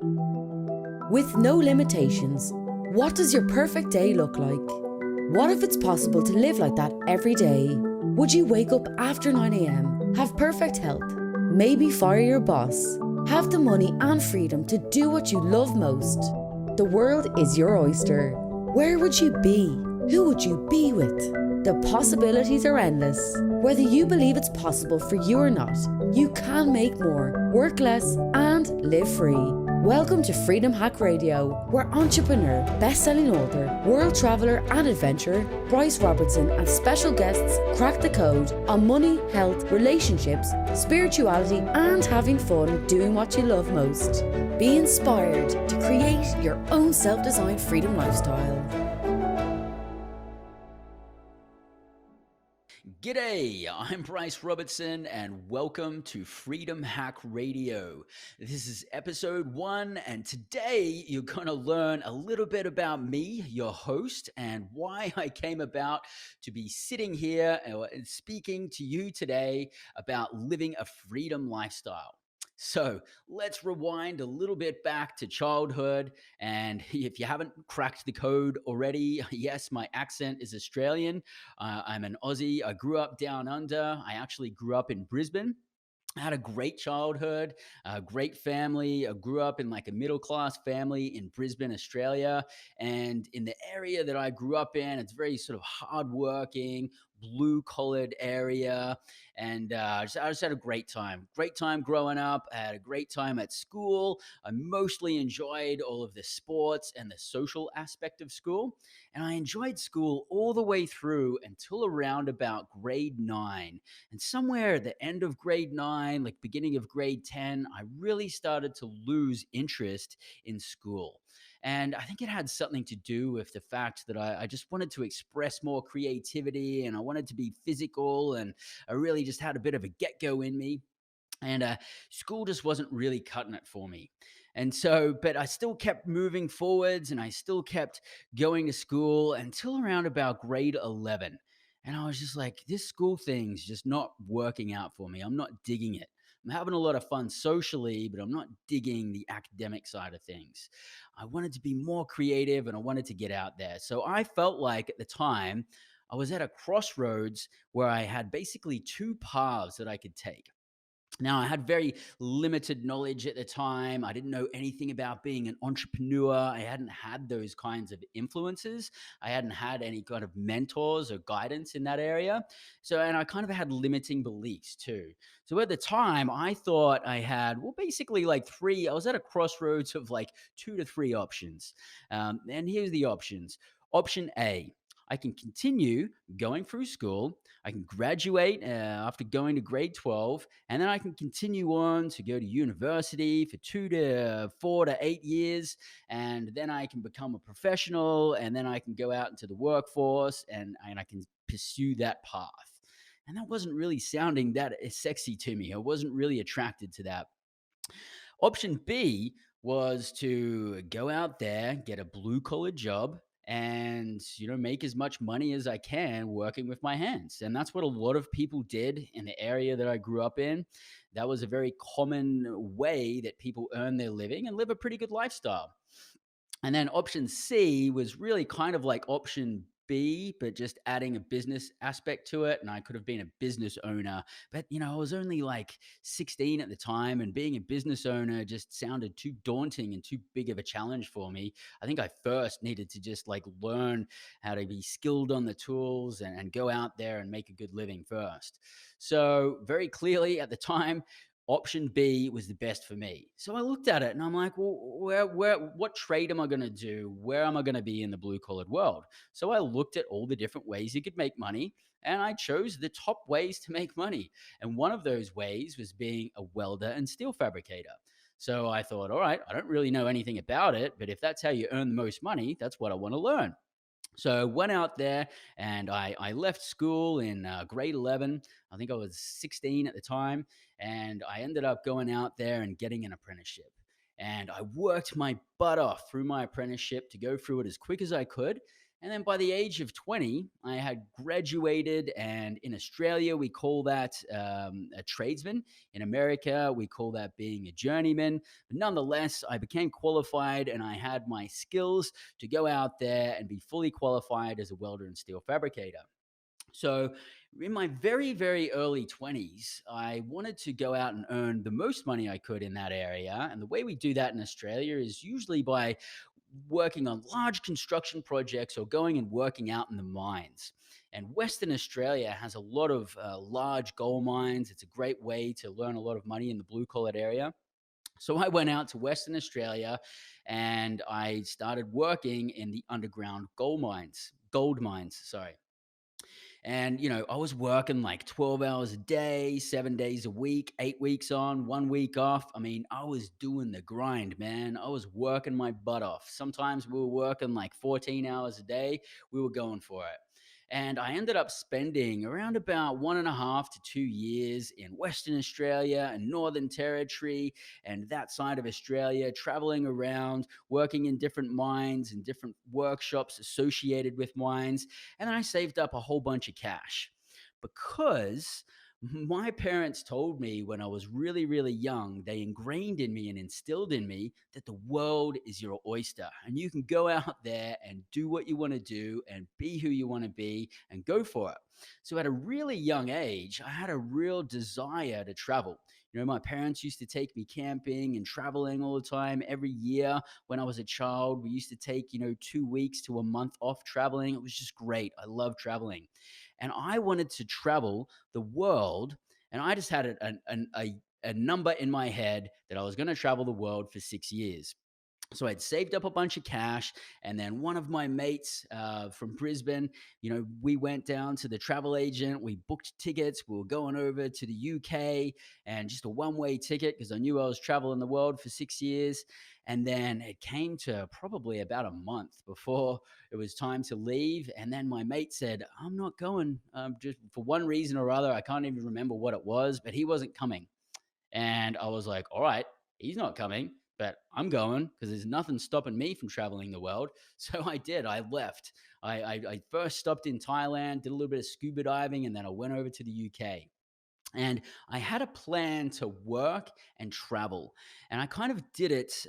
With no limitations, what does your perfect day look like? What if it's possible to live like that every day? Would you wake up after 9 a.m, have perfect health, maybe fire your boss, have the money and freedom to do what you love most? The world is your oyster. Where would you be? Who would you be with? The possibilities are endless. Whether you believe it's possible for you or not, you can make more, work less, and live free. Welcome to Freedom Hack Radio, where entrepreneur, best-selling author, world traveller and adventurer Bryce Robertson and special guests crack the code on money, health, relationships, spirituality and having fun doing what you love most. Be inspired to create your own self-designed freedom lifestyle. G'day, I'm Bryce Robertson and welcome to Freedom Hack Radio. This is episode 1 and today you're going to learn a little bit about me, your host, and why I came about to be sitting here and speaking to you today about living a freedom lifestyle. So let's rewind a little bit back to childhood. And if you haven't cracked the code already, yes, my accent is Australian. I'm an Aussie. I grew up down under. I actually grew up in Brisbane. I had a great childhood, a great family. I grew up in like a middle class family in Brisbane, Australia. And in the area that I grew up in, it's very sort of hardworking, blue collared area. And I just had a great time growing up. I had a great time at school. I mostly enjoyed all of the sports and the social aspect of school. And I enjoyed school all the way through until around about grade 9. And somewhere at the end of grade 9, like beginning of grade 10, I really started to lose interest in school. And I think it had something to do with the fact that I just wanted to express more creativity and I wanted to be physical. And I really just had a bit of a get go in me. And school just wasn't really cutting it for me. And so, but I still kept moving forwards and I still kept going to school until around about grade 11. And I was just like, this school thing's just not working out for me. I'm not digging it. I'm having a lot of fun socially, but I'm not digging the academic side of things. I wanted to be more creative and I wanted to get out there. So I felt like at the time, I was at a crossroads where I had basically two paths that I could take. Now, I had very limited knowledge at the time. I didn't know anything about being an entrepreneur. I hadn't had those kinds of influences. I hadn't had any kind of mentors or guidance in that area. So, and I kind of had limiting beliefs too. So at the time, I thought I had, well, basically like I was at a crossroads of like 2 to 3 options. And here's the options. Option A, I can continue going through school. I can graduate after going to grade 12, and then I can continue on to go to university for 2 to 4 to 8 years, and then I can become a professional, and then I can go out into the workforce, and I can pursue that path. And that wasn't really sounding that sexy to me. I wasn't really attracted to that. Option B was to go out there, get a blue collar job and make as much money as I can working with my hands. And that's what a lot of people did in the area that I grew up in. That was a very common way that people earn their living and live a pretty good lifestyle. And then option C was really kind of like option B, but just adding a business aspect to it. And I could have been a business owner, but I was only like 16 at the time, and being a business owner just sounded too daunting and too big of a challenge for me. I think I first needed to just like learn how to be skilled on the tools and go out there and make a good living first. So, very clearly at the time, option B was the best for me. So I looked at it and I'm like, well, what trade am I going to do? Where am I going to be in the blue collared world? So I looked at all the different ways you could make money and I chose the top ways to make money. And one of those ways was being a welder and steel fabricator. So I thought, all right, I don't really know anything about it, but if that's how you earn the most money, that's what I want to learn. So I went out there and I left school in grade 11. I think I was 16 at the time. And I ended up going out there and getting an apprenticeship. And I worked my butt off through my apprenticeship to go through it as quick as I could. And then by the age of 20, I had graduated. And in Australia, we call that a tradesman. In America, we call that being a journeyman. But nonetheless, I became qualified and I had my skills to go out there and be fully qualified as a welder and steel fabricator. So, in my very, very early 20s, I wanted to go out and earn the most money I could in that area. And the way we do that in Australia is usually by working on large construction projects or going and working out in the mines. And Western Australia has a lot of large gold mines. It's a great way to learn a lot of money in the blue collar area. So I went out to Western Australia and I started working in the underground gold mines, sorry. And, I was working like 12 hours a day, 7 days a week, 8 weeks on, 1 week off. I mean, I was doing the grind, man. I was working my butt off. Sometimes we were working like 14 hours a day. We were going for it. And I ended up spending around about 1.5 to 2 years in Western Australia and Northern Territory and that side of Australia, traveling around, working in different mines and different workshops associated with mines. And then I saved up a whole bunch of cash because my parents told me when I was really, really young, they ingrained in me and instilled in me that the world is your oyster and you can go out there and do what you want to do and be who you want to be and go for it. So at a really young age, I had a real desire to travel. My parents used to take me camping and traveling all the time. Every year when I was a child, we used to take, 2 weeks to a month off traveling. It was just great. I love traveling. And I wanted to travel the world. And I just had a number in my head that I was going to travel the world for 6 years. So I'd saved up a bunch of cash, and then one of my mates from Brisbane, we went down to the travel agent. We booked tickets. We were going over to the UK, and just a one-way ticket because I knew I was traveling the world for 6 years. And then it came to probably about a month before it was time to leave. And then my mate said, "I'm not going, just for one reason or other. I can't even remember what it was, but he wasn't coming." And I was like, all right, he's not coming, but I'm going because there's nothing stopping me from traveling the world. So I did. I left. I first stopped in Thailand, did a little bit of scuba diving, and then I went over to the UK. And I had a plan to work and travel. And I kind of did it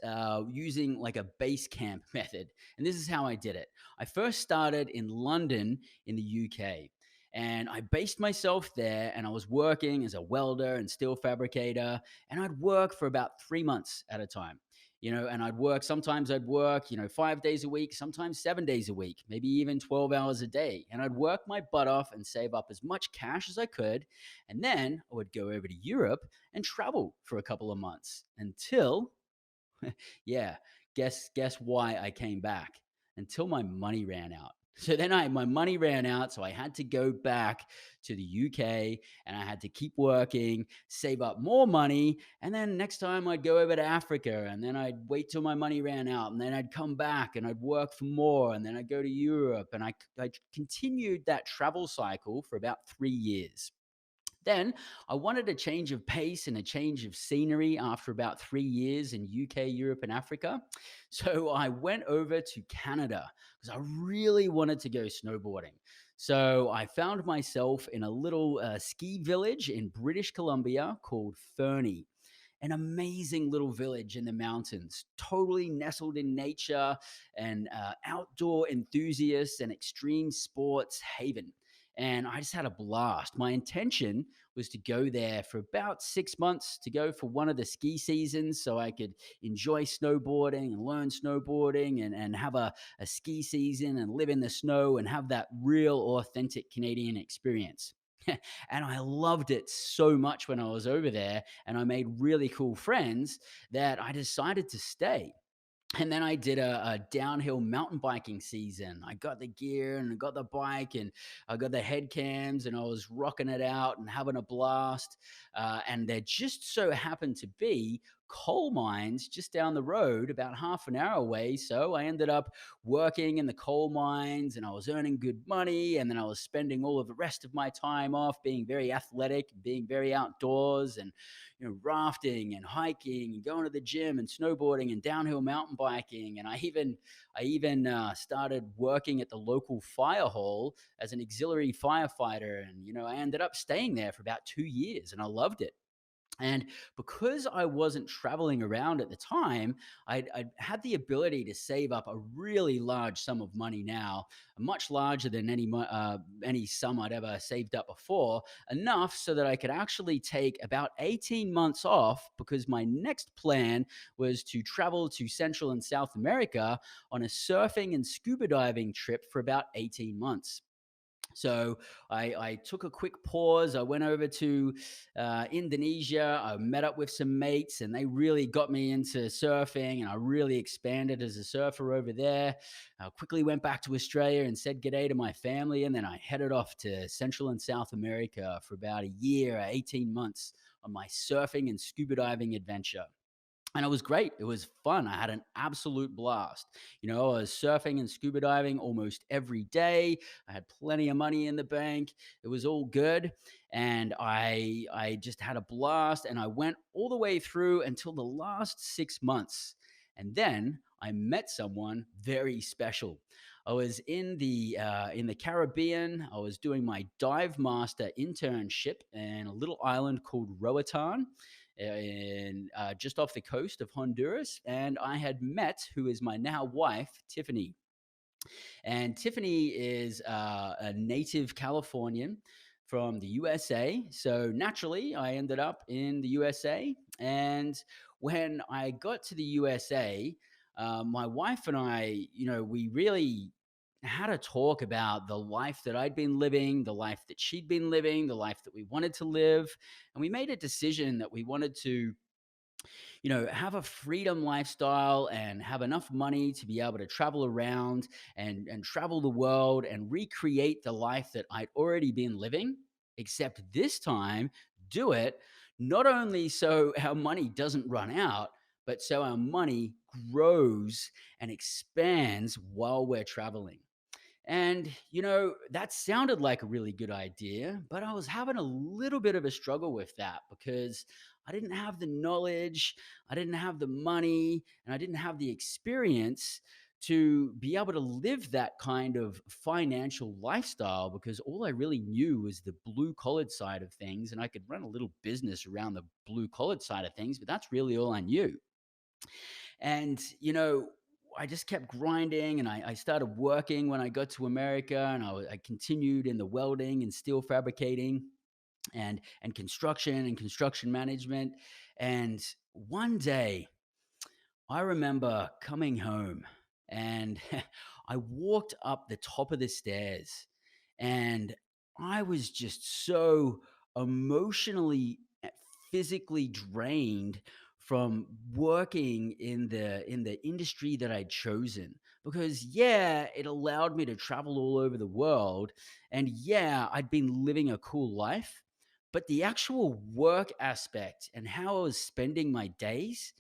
using like a base camp method. And this is how I did it. I first started in London in the UK. And I based myself there and I was working as a welder and steel fabricator. And I'd work for about 3 months at a time. And sometimes I'd work, 5 days a week, sometimes 7 days a week, maybe even 12 hours a day. And I'd work my butt off and save up as much cash as I could, and then I would go over to Europe and travel for a couple of months until, yeah, guess why I came back? Until my money ran out. So then my money ran out, so I had to go back to the UK and I had to keep working, save up more money, and then next time I'd go over to Africa and then I'd wait till my money ran out and then I'd come back and I'd work for more and then I'd go to Europe and I continued that travel cycle for about 3 years. Then I wanted a change of pace and a change of scenery after about 3 years in UK, Europe, and Africa. So I went over to Canada because I really wanted to go snowboarding. So I found myself in a little ski village in British Columbia called Fernie, an amazing little village in the mountains, totally nestled in nature and outdoor enthusiasts and extreme sports haven. And I just had a blast. My intention was to go there for about 6 months to go for one of the ski seasons so I could enjoy snowboarding and learn snowboarding and have a ski season and live in the snow and have that real authentic Canadian experience. And I loved it so much when I was over there, and I made really cool friends that I decided to stay. And then I did a downhill mountain biking season. I got the gear and I got the bike and I got the head cams and I was rocking it out and having a blast. And there just so happened to be coal mines just down the road, about half an hour away. So I ended up working in the coal mines and I was earning good money. And then I was spending all of the rest of my time off being very athletic, being very outdoors and, rafting and hiking and going to the gym and snowboarding and downhill mountain biking. And I even started working at the local fire hall as an auxiliary firefighter. And, I ended up staying there for about 2 years and I loved it. And because I wasn't traveling around at the time, I'd had the ability to save up a really large sum of money now, much larger than any sum I'd ever saved up before, enough so that I could actually take about 18 months off because my next plan was to travel to Central and South America on a surfing and scuba diving trip for about 18 months. So I took a quick pause. I went over to Indonesia. I met up with some mates, and they really got me into surfing. And I really expanded as a surfer over there. I quickly went back to Australia and said g'day to my family, and then I headed off to Central and South America for about a year, 18 months on my surfing and scuba diving adventure. And it was great. It was fun. I had an absolute blast. I was surfing and scuba diving almost every day. I had plenty of money in the bank. It was all good. And I just had a blast. And I went all the way through until the last 6 months. And then I met someone very special. I was in the Caribbean. I was doing my dive master internship in a little island called Roatan in just off the coast of Honduras, and I had met who is my now wife, Tiffany. And Tiffany is a native Californian from the USA. So naturally, I ended up in the USA. And when I got to the USA, my wife and I, we really had a talk about the life that I'd been living, the life that she'd been living, the life that we wanted to live. And we made a decision that we wanted to have a freedom lifestyle and have enough money to be able to travel around and travel the world and recreate the life that I'd already been living, except this time do it not only so our money doesn't run out, but so our money grows and expands while we're traveling. And, that sounded like a really good idea, but I was having a little bit of a struggle with that because I didn't have the knowledge, I didn't have the money, and I didn't have the experience to be able to live that kind of financial lifestyle because all I really knew was the blue collar side of things. And I could run a little business around the blue collar side of things, but that's really all I knew. And, I just kept grinding and I started working when I got to America and I continued in the welding and steel fabricating and construction management. And one day I remember coming home and I walked up the top of the stairs and I was just so emotionally, physically drained from working in the industry that I'd chosen because yeah, it allowed me to travel all over the world and yeah, I'd been living a cool life, but the actual work aspect and how I was spending my days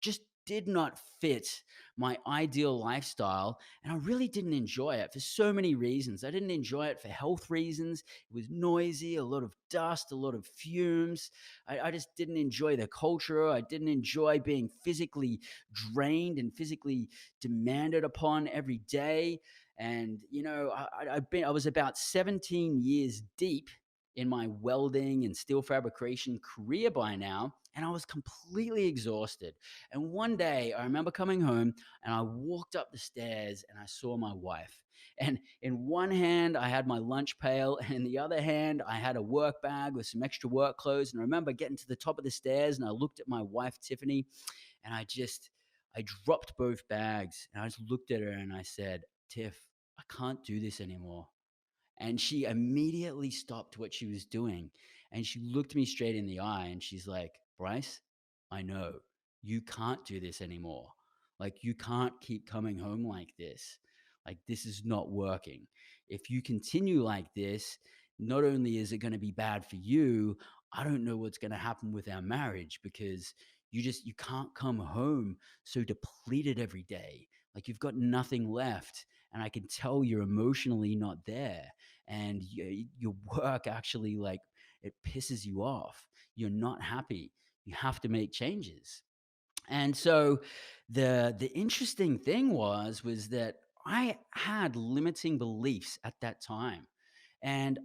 just did not fit my ideal lifestyle. And I really didn't enjoy it for so many reasons. I didn't enjoy it for health reasons. It was noisy, a lot of dust, a lot of fumes. I just didn't enjoy the culture. I didn't enjoy being physically drained and physically demanded upon every day. And, I was about 17 years deep in my welding and steel fabrication career by now, and I was completely exhausted. And one day I remember coming home and I walked up the stairs and I saw my wife. And in one hand, I had my lunch pail, and in the other hand, I had a work bag with some extra work clothes. And I remember getting to the top of the stairs and I looked at my wife, Tiffany, and I dropped both bags and I just looked at her and I said, Tiff, I can't do this anymore. And she immediately stopped what she was doing. And she looked me straight in the eye and she's like, Bryce, I know you can't do this anymore. Like, you can't keep coming home like this. Like, this is not working. If you continue like this, not only is it going to be bad for you, I don't know what's going to happen with our marriage because you can't come home so depleted every day. Like you've got nothing left. And I can tell you're emotionally not there. And your work actually, like, it pisses you off. You're not happy. You have to make changes. And so the interesting thing was that I had limiting beliefs at that time. And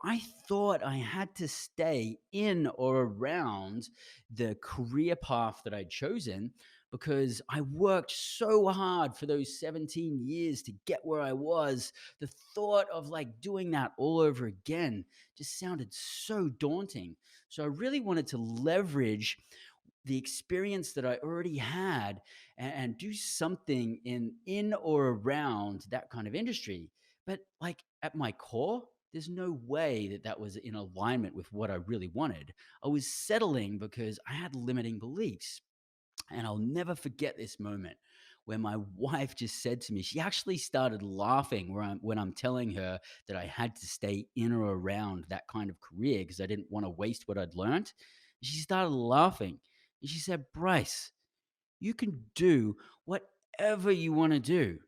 I thought I had to stay in or around the career path that I'd chosen because I worked so hard for those 17 years to get where I was. The thought of like doing that all over again just sounded so daunting. So I really wanted to leverage the experience that I already had and do something in or around that kind of industry. But like at my core, there's no way that that was in alignment with what I really wanted. I was settling because I had limiting beliefs. And I'll never forget this moment where my wife just said to me, she actually started laughing when I'm telling her that I had to stay in or around that kind of career because I didn't want to waste what I'd learned. She started laughing and she said, Bryce, you can do whatever you want to do.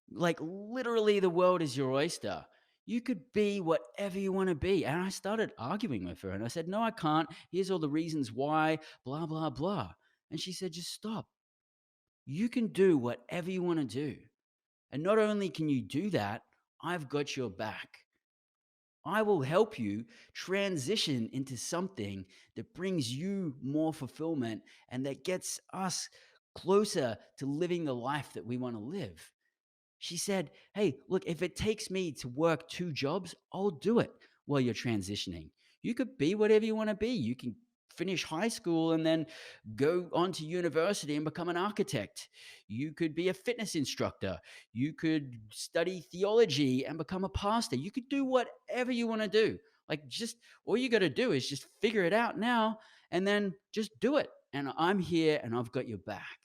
Like literally, the world is your oyster. You could be whatever you want to be. And I started arguing with her and I said, no, I can't. Here's all the reasons why, blah, blah, blah. And she said, just stop. You can do whatever you want to do. And not only can you do that, I've got your back. I will help you transition into something that brings you more fulfillment and that gets us closer to living the life that we want to live. She said, hey, look, if it takes me to work two jobs, I'll do it while you're transitioning. You could be whatever you want to be. You can finish high school and then go on to university and become an architect. You could be a fitness instructor. You could study theology and become a pastor. You could do whatever you want to do. Like, just all you got to do is just figure it out now and then just do it. And I'm here and I've got your back.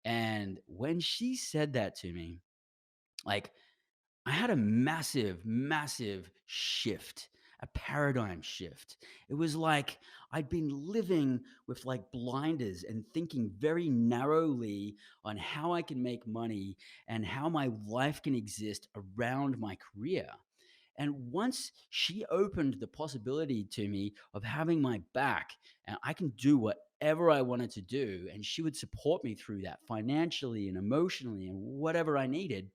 And when she said that to me, like, I had a massive, massive shift, a paradigm shift. It was like I'd been living with like blinders and thinking very narrowly on how I can make money and how my life can exist around my career. And once she opened the possibility to me of having my back, and I can do whatever I wanted to do, and she would support me through that financially and emotionally and whatever I needed,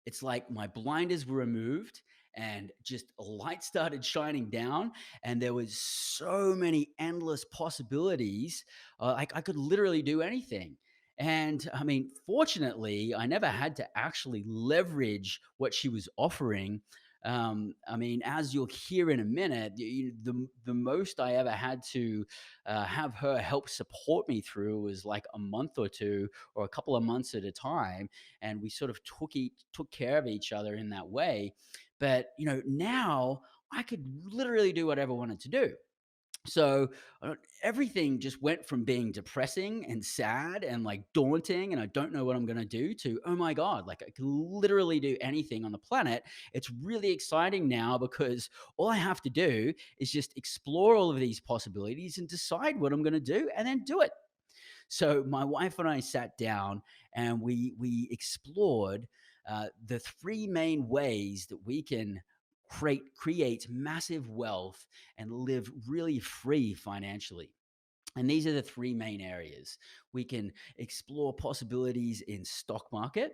it's like my blinders were removed and just a light started shining down, and there was so many endless possibilities. Like I could literally do anything. And I mean, fortunately, I never had to actually leverage what she was offering. I mean, as you'll hear in a minute, the most I ever had to have her help support me through was like a month or two, or a couple of months at a time, and we sort of took care of each other in that way. But now I could literally do whatever I wanted to do. So everything just went from being depressing and sad and like daunting, and I don't know what I'm going to do, to, oh my God, like I can literally do anything on the planet. It's really exciting now because all I have to do is just explore all of these possibilities and decide what I'm going to do and then do it. So my wife and I sat down and we explored the three main ways that we can create massive wealth and live really free financially. And these are the three main areas. We can explore possibilities in stock market.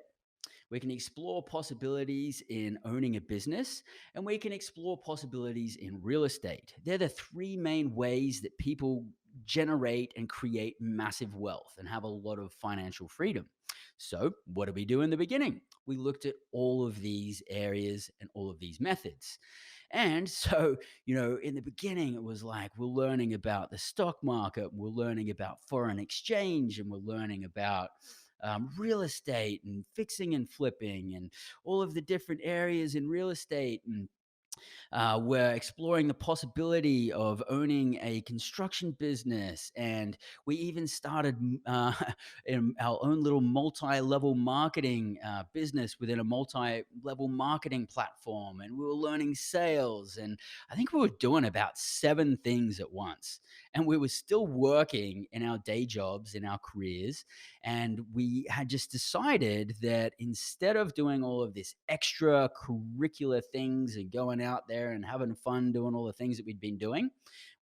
We can explore possibilities in owning a business, and we can explore possibilities in real estate. They're the three main ways that people generate and create massive wealth and have a lot of financial freedom. So, what did we do in the beginning? We looked at all of these areas and all of these methods. And so, in the beginning, it was like we're learning about the stock market, we're learning about foreign exchange, and we're learning about real estate and fixing and flipping and all of the different areas in real estate. And We're exploring the possibility of owning a construction business, and we even started in our own little multi-level marketing business within a multi-level marketing platform. And we were learning sales, and I think we were doing about 7 things at once. And we were still working in our day jobs, in our careers, and we had just decided that instead of doing all of this extracurricular things and going out there and having fun doing all the things that we'd been doing,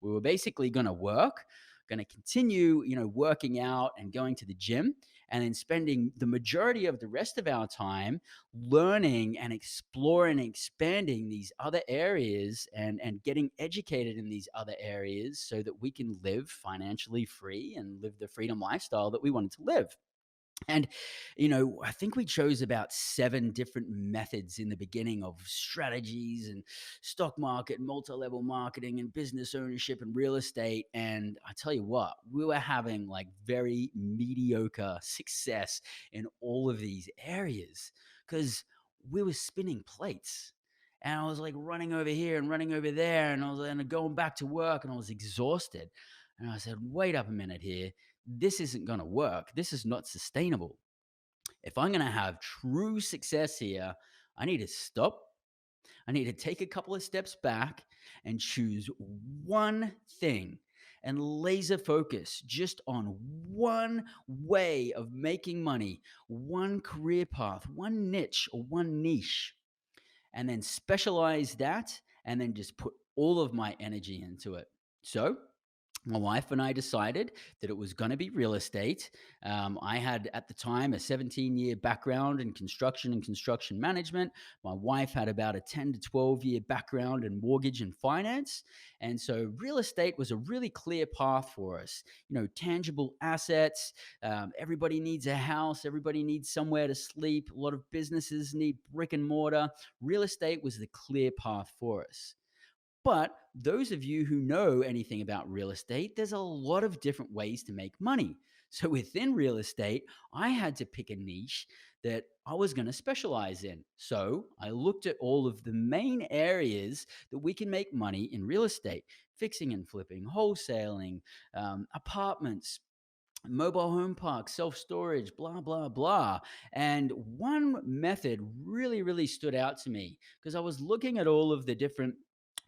we were basically going to work, going to continue, working out and going to the gym, and then spending the majority of the rest of our time learning and exploring and expanding these other areas and getting educated in these other areas so that we can live financially free and live the freedom lifestyle that we wanted to live. And, I think we chose about 7 different methods in the beginning of strategies and stock market, multi level marketing, and business ownership and real estate. And I tell you what, we were having like very mediocre success in all of these areas because we were spinning plates. And I was like running over here and running over there, and I was going back to work, and I was exhausted. And I said, wait up a minute here, this isn't going to work. This is not sustainable. If I'm going to have true success here, I need to stop. I need to take a couple of steps back and choose one thing and laser focus just on one way of making money, one career path, one niche or one niche, and then specialize that and then just put all of my energy into it. So, my wife and I decided that it was going to be real estate. I had at the time a 17-year background in construction and construction management. My wife had about a 10 to 12-year background in mortgage and finance. And so real estate was a really clear path for us. Tangible assets. Everybody needs a house. Everybody needs somewhere to sleep. A lot of businesses need brick and mortar. Real estate was the clear path for us. But those of you who know anything about real estate, there's a lot of different ways to make money. So within real estate, I had to pick a niche that I was going to specialize in. So I looked at all of the main areas that we can make money in real estate: fixing and flipping, wholesaling, apartments, mobile home parks, self storage, blah, blah, blah. And one method really, really stood out to me because I was looking at all of the different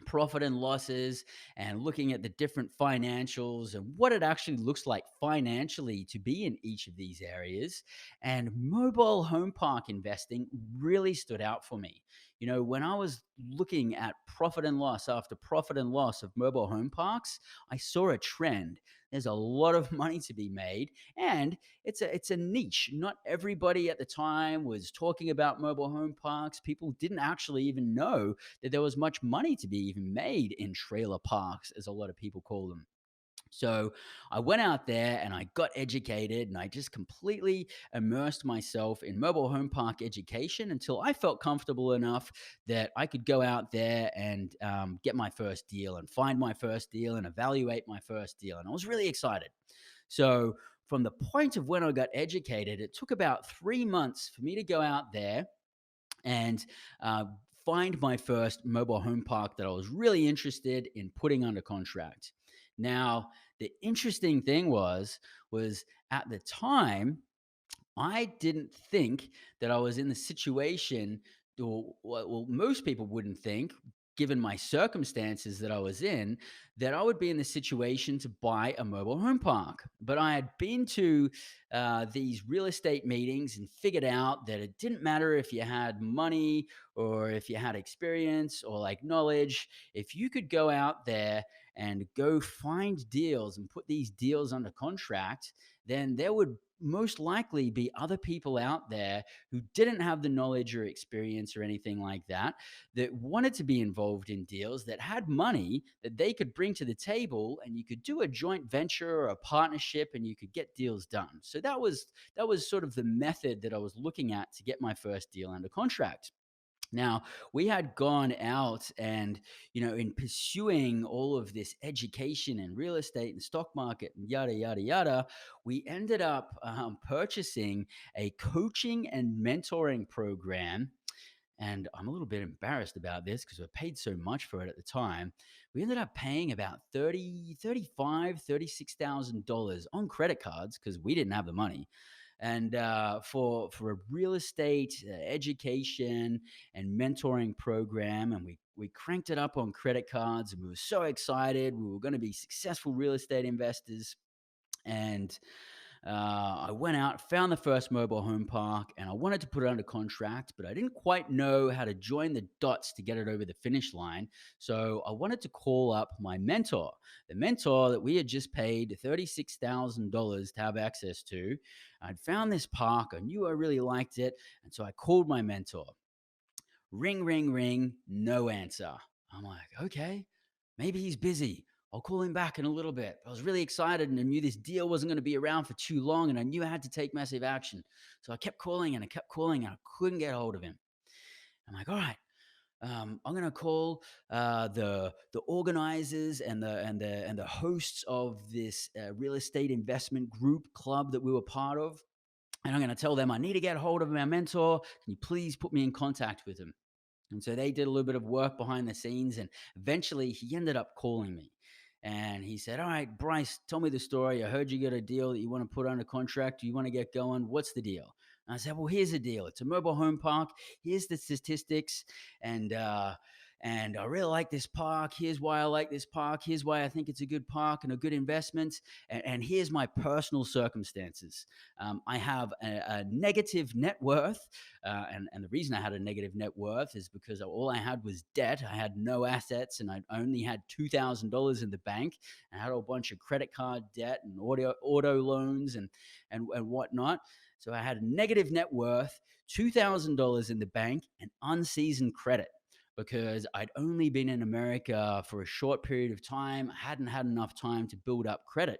profit and losses and looking at the different financials and what it actually looks like financially to be in each of these areas. And mobile home park investing really stood out for me. When I was looking at profit and loss after profit and loss of mobile home parks, I saw a trend. There's a lot of money to be made, and it's a niche. Not everybody at the time was talking about mobile home parks. People didn't actually even know that there was much money to be even made in trailer parks, as a lot of people call them. So I went out there and I got educated, and I just completely immersed myself in mobile home park education until I felt comfortable enough that I could go out there and get my first deal and find my first deal and evaluate my first deal. And I was really excited. So from the point of when I got educated, it took about 3 months for me to go out there and uh, find my first mobile home park that I was really interested in putting under contract. Now, the interesting thing was at the time I didn't think that I was in the situation, or well, most people wouldn't think, given my circumstances that I was in, that I would be in the situation to buy a mobile home park. But I had been to these real estate meetings and figured out that it didn't matter if you had money or if you had experience or like knowledge. If you could go out there and go find deals and put these deals under contract, then there would most likely be other people out there who didn't have the knowledge or experience or anything like that, that wanted to be involved in deals, that had money that they could bring to the table, and you could do a joint venture or a partnership and you could get deals done. So that was sort of the method that I was looking at to get my first deal under contract. Now, we had gone out and, in pursuing all of this education and real estate and stock market and yada, yada, yada, we ended up purchasing a coaching and mentoring program. And I'm a little bit embarrassed about this because we paid so much for it at the time. We ended up paying about 30, 35, $36,000 on credit cards because we didn't have the money. And for a real estate education and mentoring program, and we cranked it up on credit cards, and we were so excited. We were going to be successful real estate investors, and I went out, found the first mobile home park, and I wanted to put it under contract, but I didn't quite know how to join the dots to get it over the finish line. So I wanted to call up my mentor, the mentor that we had just paid $36,000 to have access to. I'd found this park, I knew I really liked it, and so I called my mentor. Ring, ring, ring, no answer. I'm like, okay, maybe he's busy. I'll call him back in a little bit. I was really excited and I knew this deal wasn't going to be around for too long and I knew I had to take massive action. So I kept calling and I kept calling and I couldn't get a hold of him. I'm like, all right, I'm going to call the organizers and the hosts of this real estate investment group club that we were part of. And I'm going to tell them I need to get a hold of my mentor. Can you please put me in contact with him? And so they did a little bit of work behind the scenes, and eventually he ended up calling me. And he said, all right, Bryce, tell me the story. I heard you got a deal that you want to put under contract. Do you want to get going? What's the deal? And I said, well, here's the deal. It's a mobile home park. Here's the statistics. And, and I really like this park. Here's why I like this park. Here's why I think it's a good park and a good investment. And here's my personal circumstances. I have a negative net worth. And the reason I had a negative net worth is because all I had was debt. I had no assets and I only had $2,000 in the bank. I had a bunch of credit card debt and auto loans and whatnot. So I had a negative net worth, $2,000 in the bank, and unseasoned credit because I'd only been in America for a short period of time. I hadn't had enough time to build up credit.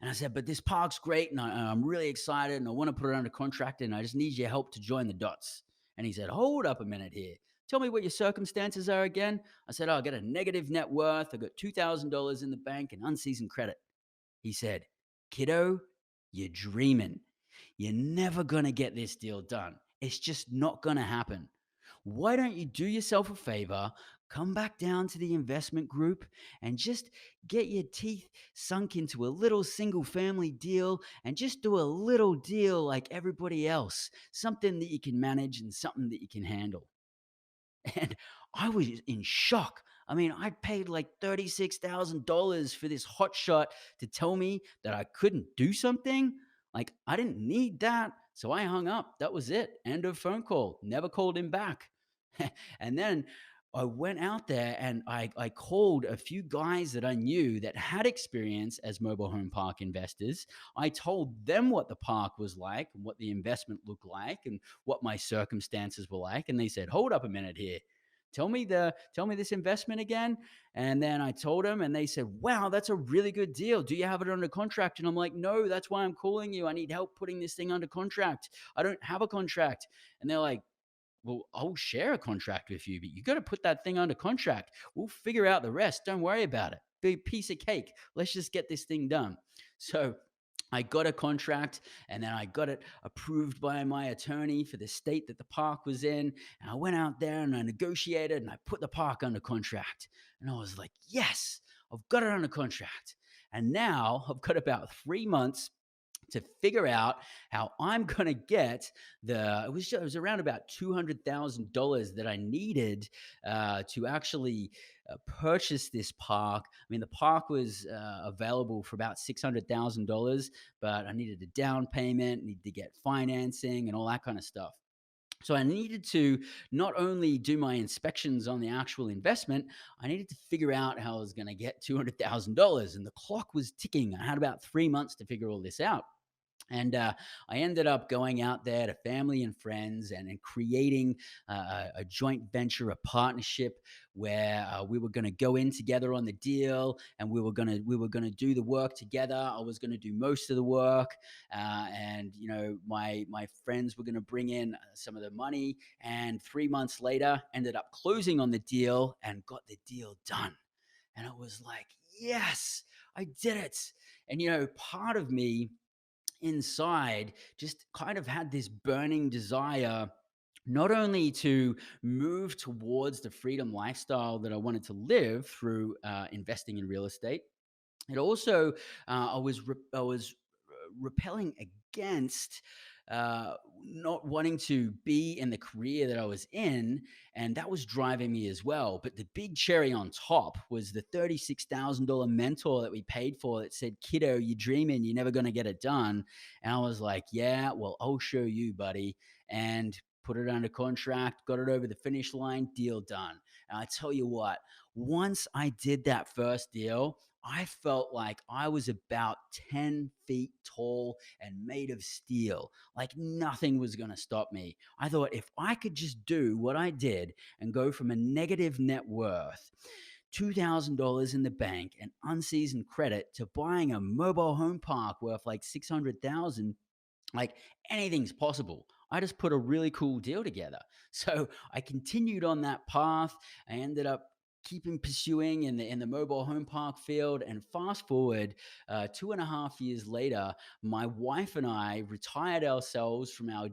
And I said, but this park's great and I'm really excited and I want to put it under contract and I just need your help to join the dots. And he said, hold up a minute here. Tell me what your circumstances are again. I said, oh, I got a negative net worth. I got $2,000 in the bank and unseasoned credit. He said, kiddo, you're dreaming. You're never going to get this deal done. It's just not going to happen. Why don't you do yourself a favor, come back down to the investment group and just get your teeth sunk into a little single family deal and just do a little deal like everybody else, something that you can manage and something that you can handle. And I was in shock. I mean, I paid like $36,000 for this hotshot to tell me that I couldn't do something. Like, I didn't need that. So I hung up. That was it. End of phone call. Never called him back. And then I went out there and I called a few guys that I knew that had experience as mobile home park investors. I told them what the park was like and what the investment looked like and what my circumstances were like. And they said, hold up a minute here. Tell me this investment again. And then I told them and they said, wow, that's a really good deal. Do you have it under contract? And I'm like, no, that's why I'm calling you. I need help putting this thing under contract. I don't have a contract. And they're like, well, I'll share a contract with you, but you got to put that thing under contract. We'll figure out the rest. Don't worry about it. Big piece of cake. Let's just get this thing done. So I got a contract and then I got it approved by my attorney for the state that the park was in. And I went out there and I negotiated and I put the park under contract. And I was like, yes, I've got it under contract. And now I've got about 3 months to figure out how I'm going to get it was around about $200,000 that I needed to actually purchase this park. I mean, the park was available for about $600,000, but I needed a down payment, needed to get financing and all that kind of stuff. So I needed to not only do my inspections on the actual investment, I needed to figure out how I was going to get $200,000. And the clock was ticking. I had about 3 months to figure all this out. And I ended up going out there to family and friends and creating a joint venture, a partnership where we were going to go in together on the deal, and we were gonna do the work together. I was going to do most of the work, and my friends were going to bring in some of the money. And 3 months later, ended up closing on the deal and got the deal done. And I was like, yes, I did it. And part of me inside just kind of had this burning desire not only to move towards the freedom lifestyle that I wanted to live through investing in real estate. It also, I was repelling against uh, not wanting to be in the career that I was in, and that was driving me as well. But the big cherry on top was the $36,000 mentor that we paid for that said, "Kiddo, you're dreaming, you're never going to get it done." And I was like, "Yeah, well, I'll show you, buddy." And put it under contract, got it over the finish line, deal done. And I tell you what, once I did that first deal, I felt like I was about 10 feet tall and made of steel, like nothing was going to stop me. I thought if I could just do what I did and go from a negative net worth, $2,000 in the bank and unseasoned credit to buying a mobile home park worth like 600,000, like anything's possible. I just put a really cool deal together. So I continued on that path. I ended up keeping pursuing in the mobile home park field. And fast forward 2.5 years later, my wife and I retired ourselves from our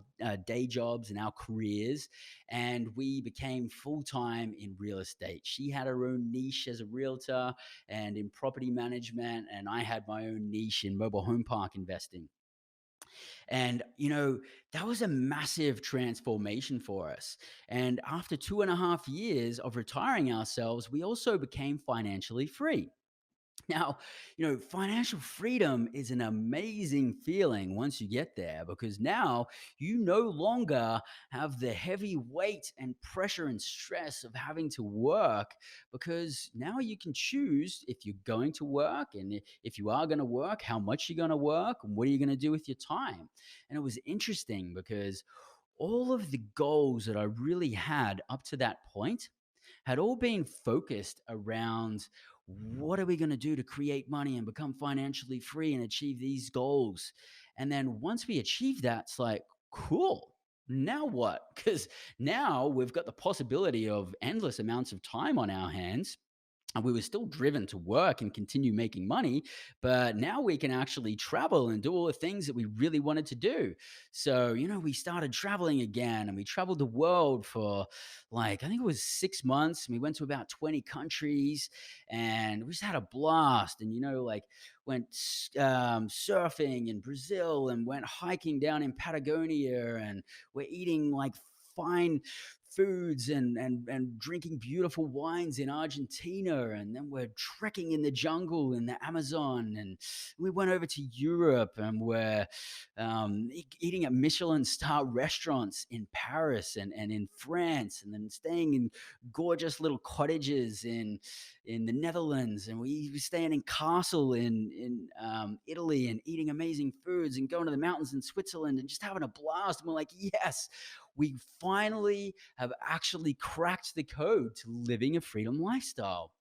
day jobs and our careers, and we became full time in real estate. She had her own niche as a realtor and in property management, and I had my own niche in mobile home park investing. And, that was a massive transformation for us. And after 2.5 years of retiring ourselves, we also became financially free. Now, financial freedom is an amazing feeling once you get there, because now you no longer have the heavy weight and pressure and stress of having to work, because now you can choose if you're going to work, and if you are going to work, how much you're going to work, and what are you going to do with your time. And it was interesting because all of the goals that I really had up to that point had all been focused around what are we going to do to create money and become financially free and achieve these goals. And then once we achieve that, it's like, cool. Now what? Because now we've got the possibility of endless amounts of time on our hands, and we were still driven to work and continue making money, but now we can actually travel and do all the things that we really wanted to do. So, we started traveling again, and we traveled the world for, like, I think it was 6 months. We went to about 20 countries, and we just had a blast. And, like, went surfing in Brazil, and went hiking down in Patagonia, and we're eating like fine foods, and drinking beautiful wines in Argentina, and then we're trekking in the jungle in the Amazon, and we went over to Europe, and we're eating at Michelin star restaurants in Paris and in France, and then staying in gorgeous little cottages in the Netherlands, and we were staying in castle in Italy, and eating amazing foods, and going to the mountains in Switzerland, and just having a blast. And we're like, yes, we finally have actually cracked the code to living a freedom lifestyle.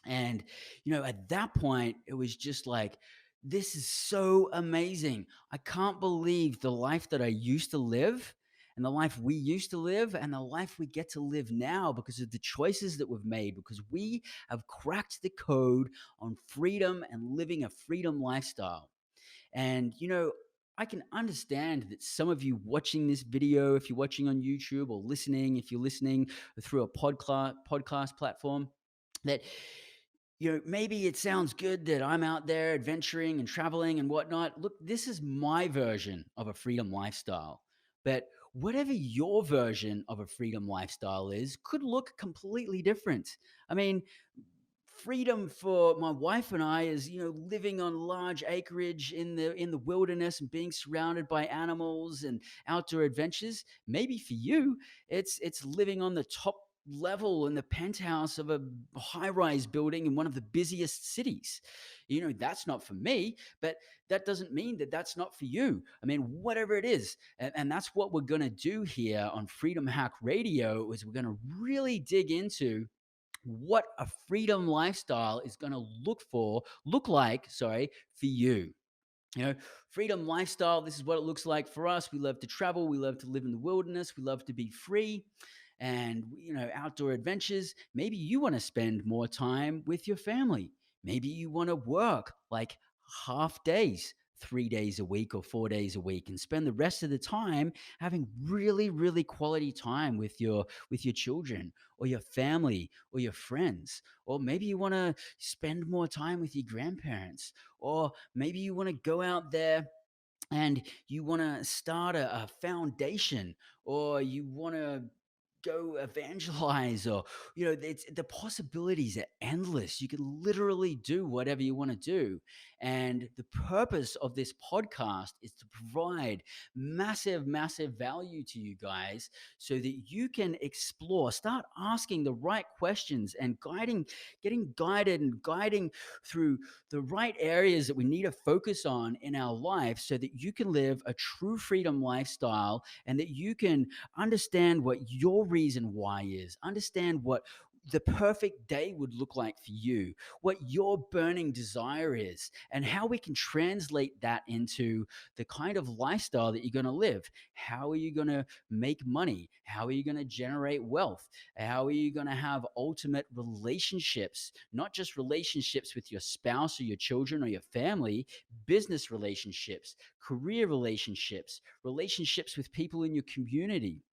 And, at that point, it was just like, this is so amazing. I can't believe the life that I used to live, and the life we used to live, and the life we get to live now, because of the choices that we've made, because we have cracked the code on freedom and living a freedom lifestyle. And, I can understand that some of you watching this video, if you're watching on YouTube, or listening, if you're listening through a podcast platform, that, maybe it sounds good that I'm out there adventuring and traveling and whatnot. Look, this is my version of a freedom lifestyle. But whatever your version of a freedom lifestyle is, could look completely different. I mean, freedom for my wife and I is, living on large acreage in the wilderness, and being surrounded by animals and outdoor adventures. Maybe for you, it's living on the top level in the penthouse of a high-rise building in one of the busiest cities. That's not for me, but that doesn't mean that that's not for you. I mean, whatever it is. And that's what we're going to do here on Freedom Hack Radio, is we're going to really dig into what a freedom lifestyle is going to look like, sorry, for you. you know Freedom lifestyle, this is what it looks like for us. We love to travel, we love to live in the wilderness, we love to be free, and outdoor adventures. Maybe you want to spend more time with your family. Maybe you want to work like half days, 3 days a week or 4 days a week and spend the rest of the time having really, really quality time with your children or your family or your friends. Or maybe you want to spend more time with your grandparents, or maybe you want to go out there and you want to start a foundation, or you want to go evangelize, or the possibilities are endless. You can literally do whatever you want to do. And the purpose of this podcast is to provide massive value to you guys so that you can explore, start asking the right questions and getting guided and guiding through the right areas that we need to focus on in our life so that you can live a true freedom lifestyle, and that you can understand what your reason why is, understand what the perfect day would look like for you, what your burning desire is, and how we can translate that into the kind of lifestyle that you're going to live. How are you going to make money? How are you going to generate wealth? How are you going to have ultimate relationships, not just relationships with your spouse or your children or your family, business relationships, career relationships, relationships with people in your community?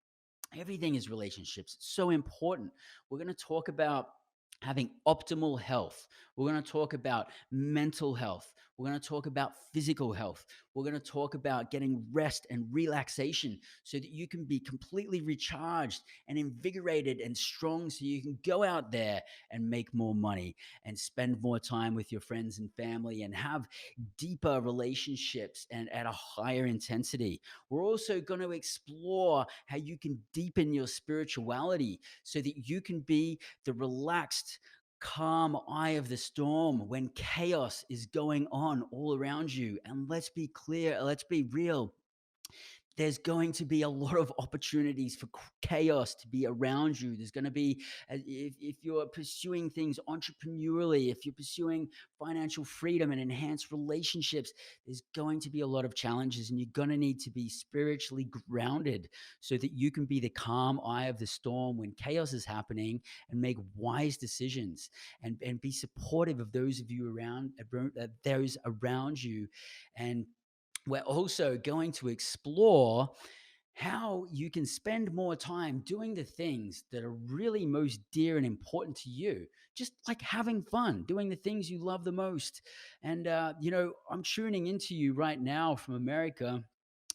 Everything is relationships. It's so important. We're going to talk about having optimal health. We're going to talk about mental health. We're going to talk about physical health. We're going to talk about getting rest and relaxation so that you can be completely recharged and invigorated and strong, so you can go out there and make more money and spend more time with your friends and family and have deeper relationships and at a higher intensity. We're also going to explore how you can deepen your spirituality so that you can be the relaxed, calm eye of the storm when chaos is going on all around you. And let's be clear, let's be real, there's going to be a lot of opportunities for chaos to be around you. There's going to be, if you're pursuing things entrepreneurially, if you're pursuing financial freedom and enhanced relationships, there's going to be a lot of challenges, and you're going to need to be spiritually grounded so that you can be the calm eye of the storm when chaos is happening, and make wise decisions, and be supportive of those of you around, those around you. And we're also going to explore how you can spend more time doing the things that are really most dear and important to you. Just like having fun, doing the things you love the most. And, I'm tuning into you right now from America.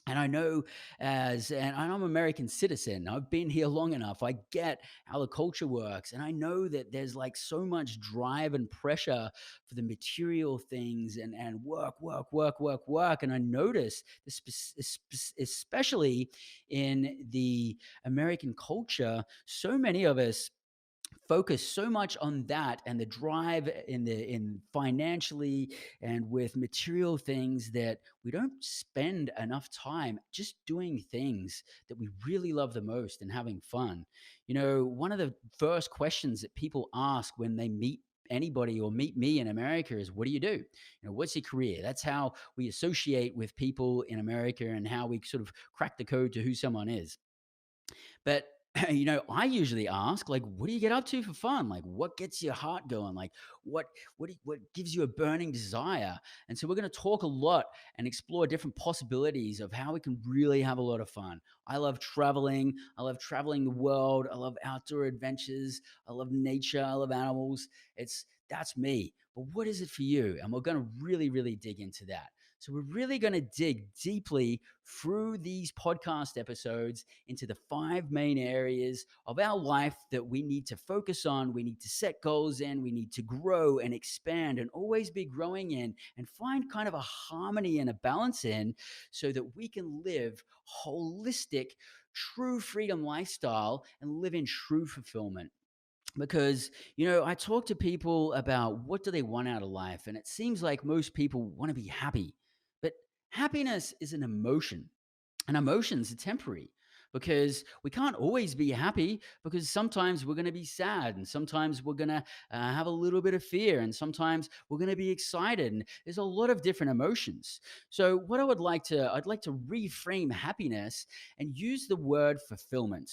And I know, and I'm an American citizen. I've been here long enough. I get how the culture works. And I know that there's like so much drive and pressure for the material things, and work. And I notice, especially in the American culture, so many of us focus so much on that and the drive in financially and with material things, that we don't spend enough time just doing things that we really love the most and having fun. One of the first questions that people ask when they meet anybody or meet me in America is, what do you do? What's your career? That's how we associate with people in America, and how we sort of crack the code to who someone is. But I usually ask, like, what do you get up to for fun? Like, what gets your heart going? Like, what gives you a burning desire? And so we're going to talk a lot and explore different possibilities of how we can really have a lot of fun. I love traveling. I love traveling the world. I love outdoor adventures. I love nature. I love animals. That's me. But what is it for you? And we're going to really, really dig into that. So we're really going to dig deeply through these podcast episodes into the 5 main areas of our life that we need to focus on. We need to set goals in, we need to grow and expand and always be growing in, and find kind of a harmony and a balance in, so that we can live holistic, true freedom lifestyle and live in true fulfillment. Because I talk to people about what do they want out of life, and it seems like most people want to be happy. But happiness is an emotion, and emotions are temporary, because we can't always be happy, because sometimes we're going to be sad, and sometimes we're going to have a little bit of fear, and sometimes we're going to be excited, and there's a lot of different emotions. So what I'd like to reframe happiness and use the word fulfillment.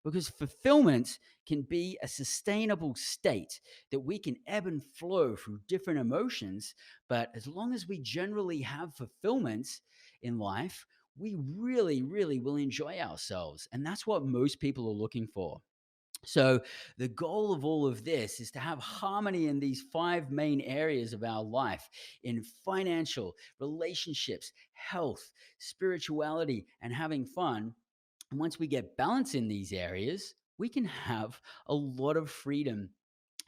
because fulfillment can be a sustainable state that we can ebb and flow through different emotions. But as long as we generally have fulfillment in life, we really, really will enjoy ourselves. And that's what most people are looking for. So, the goal of all of this is to have harmony in these five main areas of our life in financial, relationships, health, spirituality, and having fun. And once we get balance in these areas, we can have a lot of freedom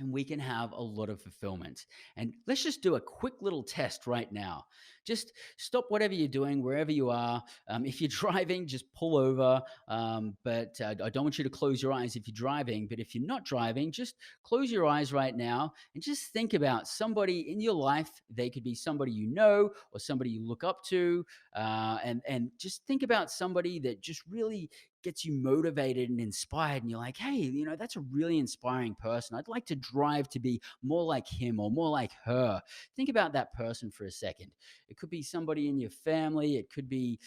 and we can have a lot of fulfillment. And let's just do a quick little test right now. Just stop whatever you're doing, wherever you are. If you're driving, just pull over. But I don't want you to close your eyes if you're driving. But if you're not driving, just close your eyes right now and just think about somebody in your life. They could be somebody you know or somebody you look up to. And just think about somebody that just really gets you motivated and inspired, and you're like, hey, that's a really inspiring person. I'd like to drive to be more like him or more like her. Think about that person for a second. It could be somebody in your family, it could be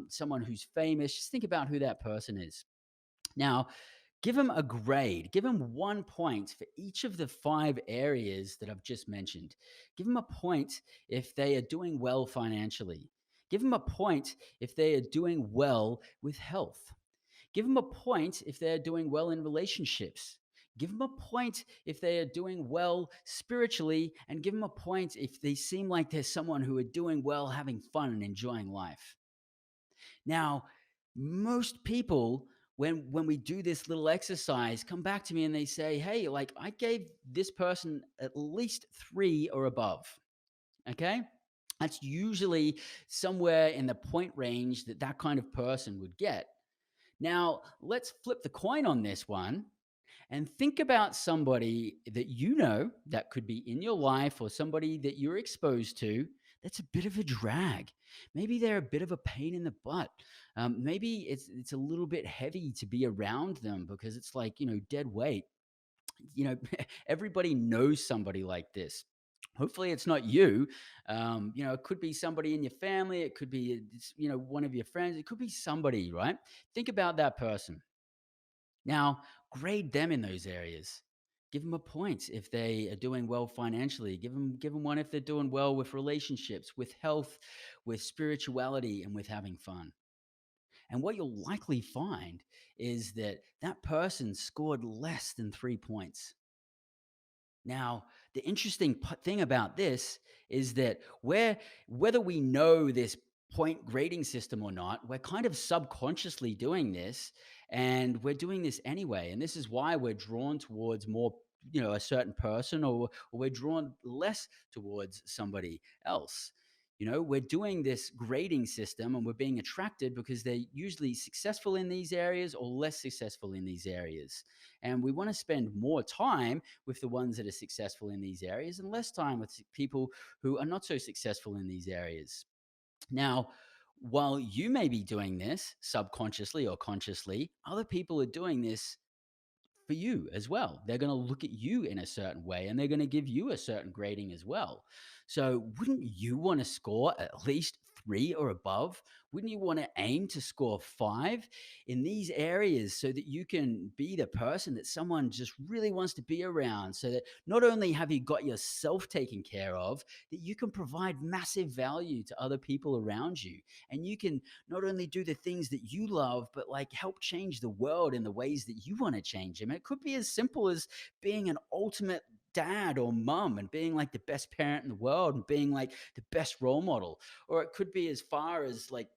someone who's famous. Just think about who that person is. Now, give them a grade. Give them 1 point for each of the five areas that I've just mentioned. Give them a point if they are doing well financially. Give them a point if they are doing well with health. Give them a point if they're doing well in relationships. Give them a point if they are doing well spiritually, and give them a point if they seem like they're someone who are doing well, having fun, and enjoying life. Now, most people, when we do this little exercise, come back to me and they say, hey, like I gave this person at least 3 or above. Okay. That's usually somewhere in the point range that that kind of person would get. Now, let's flip the coin on this one and think about somebody that you know that could be in your life or somebody that you're exposed to that's a bit of a drag. Maybe they're a bit of a pain in the butt. Maybe it's a little bit heavy to be around them because it's like, dead weight. You know, everybody knows somebody like this. Hopefully it's not you. It could be somebody in your family. It could be, one of your friends. It could be somebody, right? Think about that person. Now, grade them in those areas. Give them a point if they are doing well financially. Give them one if they're doing well with relationships, with health, with spirituality, and with having fun. And what you'll likely find is that that person scored less than 3 points. Now, the interesting thing about this is that whether we know this point grading system or not, we're kind of subconsciously doing this, and we're doing this anyway. And this is why we're drawn towards more, a certain person, or we're drawn less towards somebody else. We're doing this grading system and we're being attracted because they're usually successful in these areas or less successful in these areas. And we want to spend more time with the ones that are successful in these areas and less time with people who are not so successful in these areas. Now, while you may be doing this subconsciously or consciously, other people are doing this for you as well. They're going to look at you in a certain way and they're going to give you a certain grading as well. So, wouldn't you want to score at least 3 or above? Wouldn't you want to aim to score 5 in these areas so that you can be the person that someone just really wants to be around? So that not only have you got yourself taken care of, that you can provide massive value to other people around you. And you can not only do the things that you love, but like help change the world in the ways that you want to change them. It could be as simple as being an ultimate dad or mum and being like the best parent in the world and being like the best role model. Or it could be as far as like,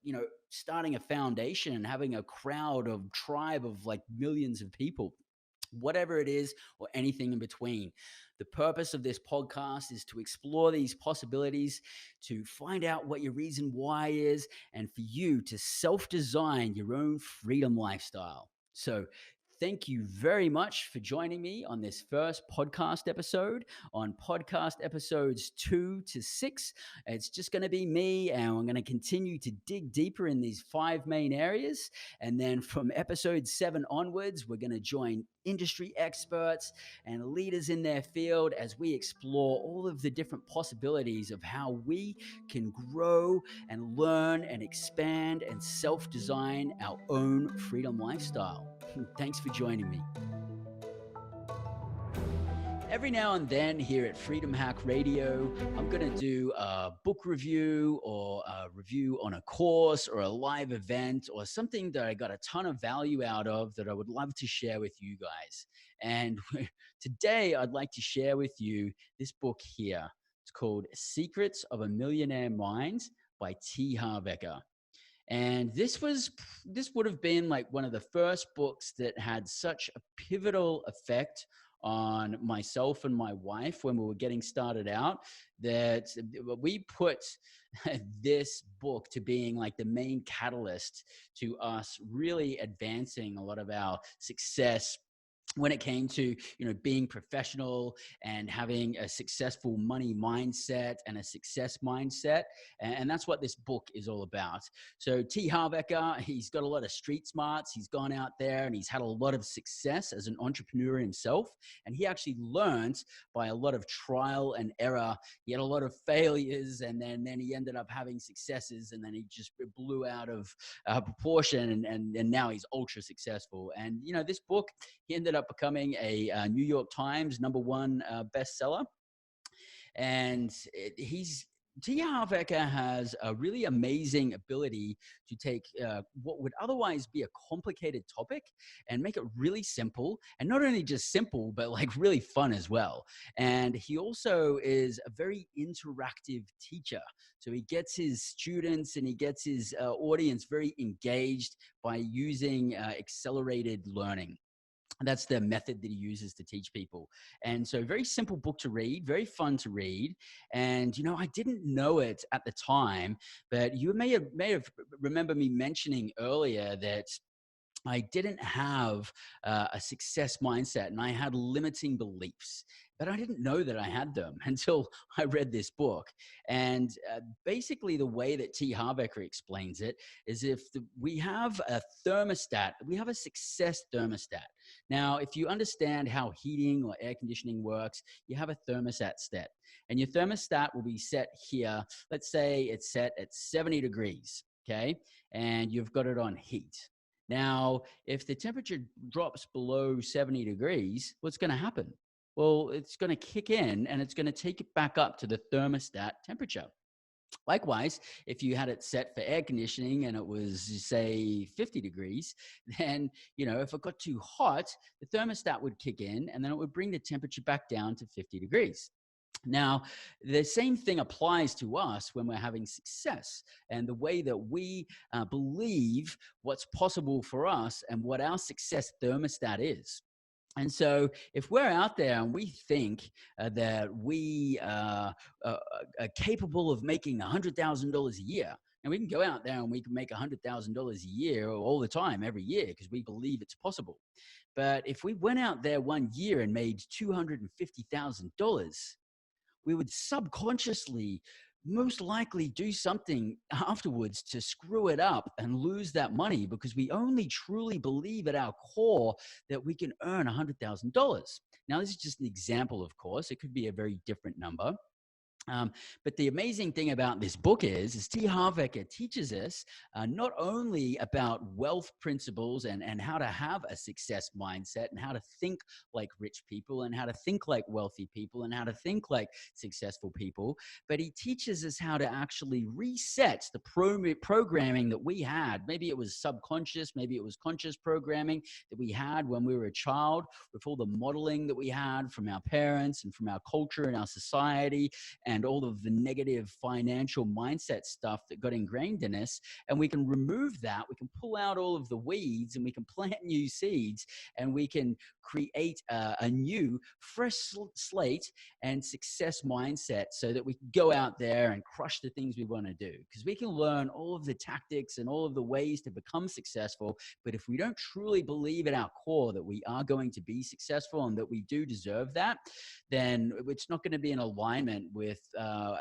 starting a foundation and having a crowd of tribe of like millions of people, whatever it is, or anything in between. The purpose of this podcast is to explore these possibilities, to find out what your reason why is, and for you to self design your own freedom lifestyle. So, thank you very much for joining me on this first podcast episode. On podcast episodes 2 to 6, it's just going to be me, and I'm going to continue to dig deeper in these 5 main areas. And then from episode 7 onwards, we're going to join industry experts and leaders in their field as we explore all of the different possibilities of how we can grow and learn and expand and self-design our own freedom lifestyle. Thanks for joining me. Every now and then here at Freedom Hack Radio, I'm going to do a book review or a review on a course or a live event or something that I got a ton of value out of that I would love to share with you guys. And today I'd like to share with you this book here. It's called Secrets of a Millionaire Mind by T. Harv Eker. And this would have been like one of the first books that had such a pivotal effect on myself and my wife when we were getting started out, that we put this book to being like the main catalyst to us really advancing a lot of our success when it came to, being professional and having a successful money mindset and a success mindset. And that's what this book is all about. So T. Harv Eker, he's got a lot of street smarts. He's gone out there and he's had a lot of success as an entrepreneur himself. And he actually learned by a lot of trial and error. He had a lot of failures, and then he ended up having successes, and then he just blew out of proportion, and now he's ultra successful. And, this book, he ended up becoming a New York Times #1 bestseller. And T. Harv Eker has a really amazing ability to take what would otherwise be a complicated topic and make it really simple, and not only just simple, but like really fun as well. And he also is a very interactive teacher. So he gets his students and he gets his audience very engaged by using accelerated learning. That's the method that he uses to teach people. And so very simple book to read, very fun to read. And, I didn't know it at the time, but you may have remember me mentioning earlier that I didn't have a success mindset, and I had limiting beliefs, but I didn't know that I had them until I read this book. And basically the way that T. Harv Eker explains it is we have a thermostat, we have a success thermostat. Now, if you understand how heating or air conditioning works, you have a thermostat set, and your thermostat will be set here. Let's say it's set at 70 degrees, okay? And you've got it on heat. Now, if the temperature drops below 70 degrees, what's going to happen? Well, it's going to kick in and it's going to take it back up to the thermostat temperature. Likewise, if you had it set for air conditioning and it was, say, 50 degrees, then, if it got too hot, the thermostat would kick in and then it would bring the temperature back down to 50 degrees. Now, the same thing applies to us when we're having success, and the way that we believe what's possible for us and what our success thermostat is. And so if we're out there and we think that we are capable of making $100,000 a year, and we can go out there and we can make $100,000 a year all the time, every year, because we believe it's possible. But if we went out there one year and made $250,000, we would subconsciously most likely do something afterwards to screw it up and lose that money, because we only truly believe at our core that we can earn $100,000. Now, this is just an example, of course. It could be a very different number. But the amazing thing about this book is T. Harv Eker teaches us not only about wealth principles and how to have a success mindset and how to think like rich people and how to think like wealthy people and how to think like successful people, but he teaches us how to actually reset the programming that we had. Maybe it was subconscious, maybe it was conscious programming that we had when we were a child, with all the modeling that we had from our parents and from our culture and our society. and all of the negative financial mindset stuff that got ingrained in us. And we can remove that. We can pull out all of the weeds and we can plant new seeds, and we can create a new fresh slate and success mindset so that we can go out there and crush the things we want to do. Because we can learn all of the tactics and all of the ways to become successful, but if we don't truly believe at our core that we are going to be successful and that we do deserve that, then it's not going to be in alignment with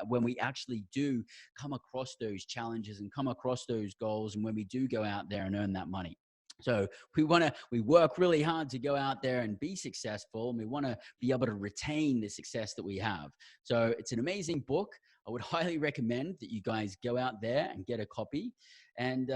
when we actually do come across those challenges and come across those goals, and when we do go out there and earn that money. So we work really hard to go out there and be successful, and we want to be able to retain the success that we have. So it's an amazing book. I would highly recommend that you guys go out there and get a copy. And,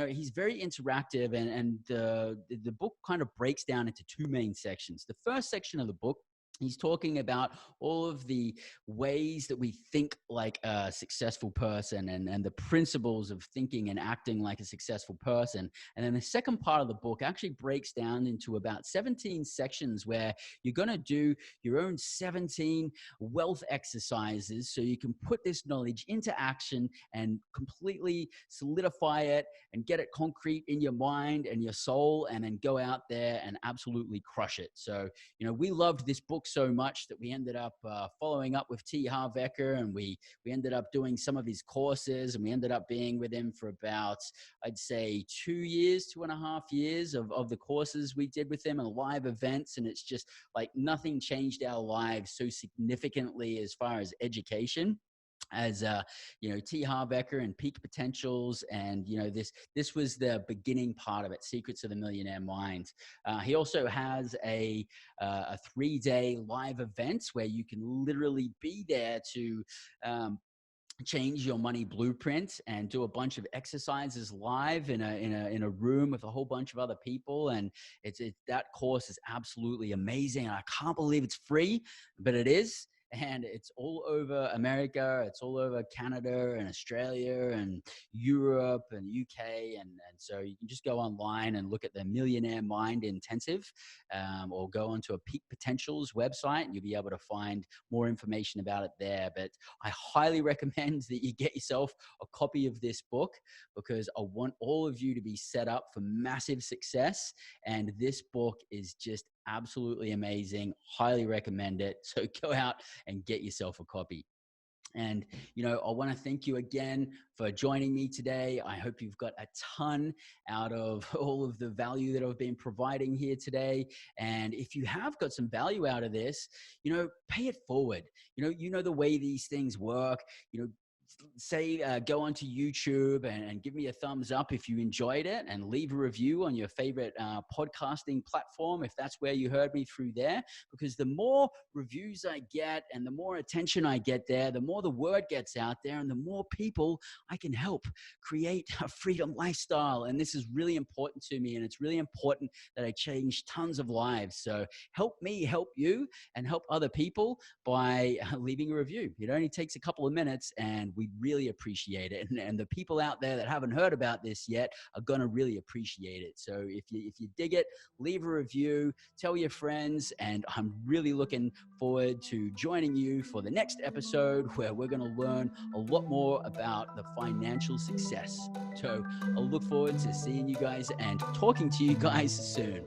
he's very interactive, and the book kind of breaks down into two main sections. The first section of the book, he's talking about all of the ways that we think like a successful person, and the principles of thinking and acting like a successful person. And then the second part of the book actually breaks down into about 17 sections where you're going to do your own 17 wealth exercises so you can put this knowledge into action and completely solidify it and get it concrete in your mind and your soul, and then go out there and absolutely crush it. So, we loved this book so much that we ended up following up with T. Harv Eker, and we ended up doing some of his courses, and we ended up being with him for about, I'd say, 2.5 years of the courses we did with him and live events. And it's just like nothing changed our lives so significantly as far as education as T. Harv Eker and Peak Potentials. And this was the beginning part of it, Secrets of the Millionaire Mind. He also has a 3-day live event where you can literally be there to change your money blueprint and do a bunch of exercises live in a room with a whole bunch of other people. And that course is absolutely amazing. I can't believe it's free, but it is. And it's all over America. It's all over Canada and Australia and Europe and UK. And so you can just go online and look at the Millionaire Mind Intensive, or go onto a Peak Potentials website, and you'll be able to find more information about it there. But I highly recommend that you get yourself a copy of this book, because I want all of you to be set up for massive success. And this book is just absolutely amazing. Highly recommend it. So go out and get yourself a copy. And, I want to thank you again for joining me today. I hope you've got a ton out of all of the value that I've been providing here today. And if you have got some value out of this, pay it forward. The way these things work. Say, go onto YouTube and give me a thumbs up if you enjoyed it, and leave a review on your favorite podcasting platform if that's where you heard me through there. Because the more reviews I get and the more attention I get there, the more the word gets out there, and the more people I can help create a freedom lifestyle. And this is really important to me, and it's really important that I change tons of lives. So help me help you and help other people by leaving a review. It only takes a couple of minutes, and we really appreciate it. And the people out there that haven't heard about this yet are going to really appreciate it. So if you dig it, leave a review, tell your friends, and I'm really looking forward to joining you for the next episode, where we're going to learn a lot more about the financial success. So I'll look forward to seeing you guys and talking to you guys soon.